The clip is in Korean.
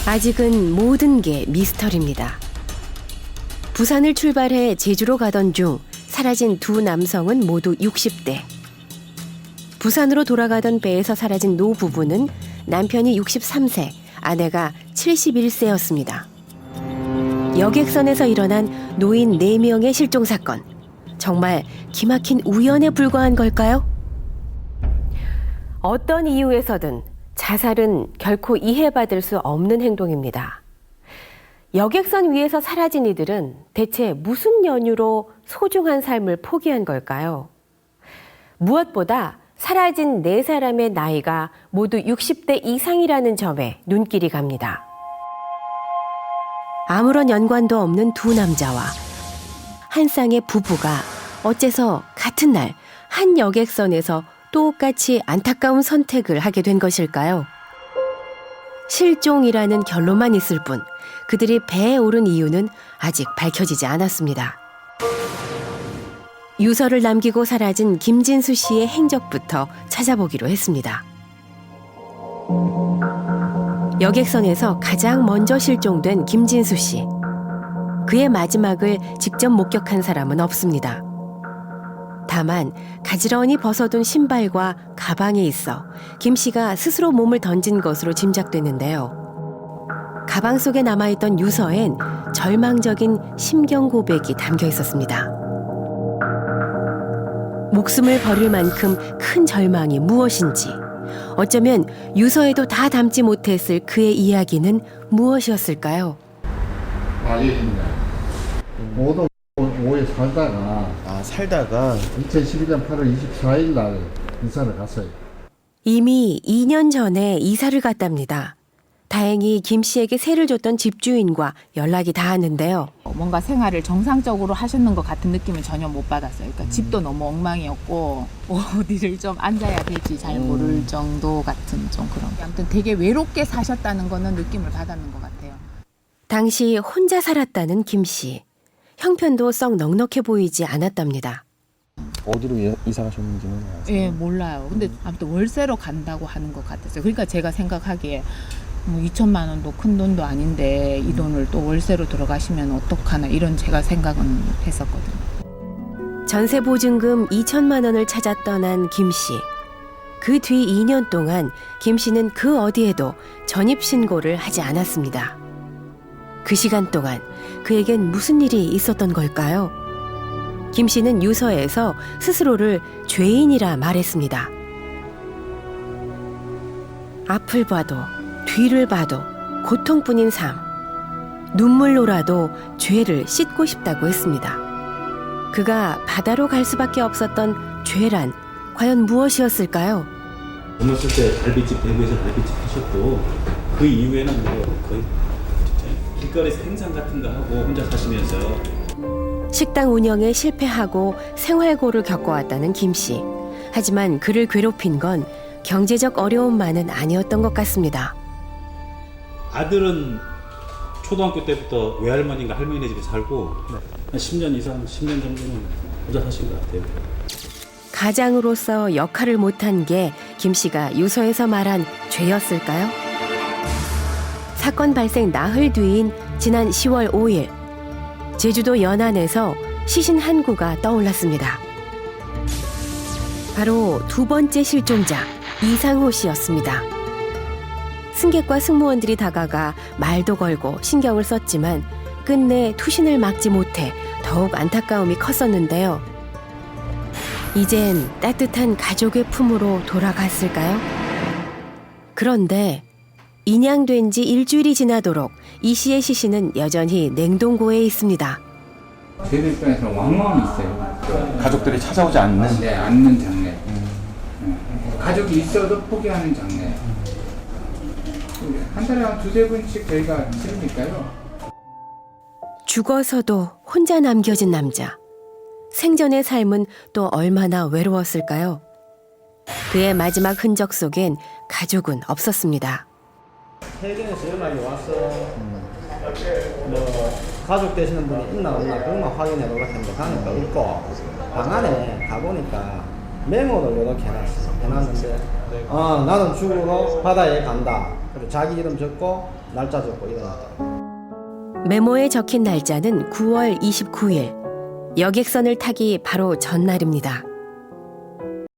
아직은 모든 게 미스터리입니다. 부산을 출발해 제주로 가던 중 사라진 두 남성은 모두 60대. 부산으로 돌아가던 배에서 사라진 노 부부는 남편이 63세, 아내가 71세였습니다. 여객선에서 일어난 노인 4명의 실종 사건. 정말 기막힌 우연에 불과한 걸까요? 어떤 이유에서든 자살은 결코 이해받을 수 없는 행동입니다. 여객선 위에서 사라진 이들은 대체 무슨 연유로 소중한 삶을 포기한 걸까요? 무엇보다 사라진 4사람의 나이가 모두 60대 이상이라는 점에 눈길이 갑니다. 아무런 연관도 없는 두 남자와 한 쌍의 부부가 어째서 같은 날 한 여객선에서 똑같이 안타까운 선택을 하게 된 것일까요? 실종이라는 결론만 있을 뿐 그들이 배에 오른 이유는 아직 밝혀지지 않았습니다. 유서를 남기고 사라진 김진수 씨의 행적부터 찾아보기로 했습니다. 여객선에서 가장 먼저 실종된 김진수 씨. 그의 마지막을 직접 목격한 사람은 없습니다. 다만 가지런히 벗어둔 신발과 가방에 있어 김 씨가 스스로 몸을 던진 것으로 짐작되는데요. 가방 속에 남아있던 유서엔 절망적인 심경 고백이 담겨 있었습니다. 목숨을 버릴 만큼 큰 절망이 무엇인지, 어쩌면 유서에도 다 담지 못했을 그의 이야기는 무엇이었을까요? 모두 오에 살다가 2012년 8월 24일 날 이사를 갔어요. 이미 2년 전에 이사를 갔답니다. 다행히 김 씨에게 세를 줬던 집주인과 연락이 닿았는데요. 뭔가 생활을 정상적으로 하셨는 것 같은 느낌은 전혀 못 받았어요. 그러니까 집도 너무 엉망이었고 어디를 좀 앉아야 될지 잘 모를 정도 같은 좀 그런. 아무튼 되게 외롭게 사셨다는 거는 느낌을 받았는 것 같아요. 당시 혼자 살았다는 김 씨. 형편도 썩 넉넉해 보이지 않았답니다. 어디로 이사 가셨는지는 아세요? 예, 몰라요. 근데 아무튼 월세로 간다고 하는 것 같았어요. 그러니까 제가 생각하기에 뭐 2천만 원도 큰 돈도 아닌데 이 돈을 또 월세로 들어가시면 어떡하나 이런 제가 생각은 했었거든요. 전세 보증금 2천만 원을 찾아 떠난 김 씨. 그 뒤 2년 동안 김 씨는 그 어디에도 전입신고를 하지 않았습니다. 그 시간 동안 그에겐 무슨 일이 있었던 걸까요? 김 씨는 유서에서 스스로를 죄인이라 말했습니다. 앞을 봐도 뒤를 봐도 고통뿐인 삶. 눈물로라도 죄를 씻고 싶다고 했습니다. 그가 바다로 갈 수밖에 없었던 죄란 과연 무엇이었을까요? 젊었을 때 달빛집 대구에서 달빛집 하셨고 그 이후에는 뭐 거의 길거리에서 행상 같은 거 하고 혼자 사시면서 식당 운영에 실패하고 생활고를 겪어왔다는 김 씨. 하지만 그를 괴롭힌 건 경제적 어려움만은 아니었던 것 같습니다. 아들은 초등학교 때부터 외할머니인가 할머니네 집에 살고 한 10년 이상, 10년 정도는 혼자 사신 것 같아요. 가장으로서 역할을 못한 게 김 씨가 유서에서 말한 죄였을까요? 사건 발생 나흘 뒤인 지난 10월 5일 제주도 연안에서 시신 한 구가 떠올랐습니다. 바로 두 번째 실종자 이상호 씨였습니다. 승객과 승무원들이 다가가 말도 걸고 신경을 썼지만 끝내 투신을 막지 못해 더욱 안타까움이 컸었는데요. 이젠 따뜻한 가족의 품으로 돌아갔을까요? 그런데 인양된 지 일주일이 지나도록 이 씨의 시신은 여전히 냉동고에 있습니다. 저희들 입장에서는 왕왕이 있어요. 가족들이 찾아오지 않는? 네, 않는 장례. 가족이 있어도 포기하는 장례. 한 달에 한 2-3번씩 저희가 치르니까요. 죽어서도 혼자 남겨진 남자. 생전의 삶은 또 얼마나 외로웠을까요? 그의 마지막 흔적 속엔 가족은 없었습니다. 세계에서 연락이 와서 뭐 가족 되시는 분이 있나 없나 그것만 확인해 보고 했는데 가니까 없고 방 안에 가보니까 메모를 이렇게 해놨는데 나는 죽으러 바다에 간다. 그리고 자기 이름 적고 날짜 적고 일어났다. 메모에 적힌 날짜는 9월 29일. 여객선을 타기 바로 전날입니다.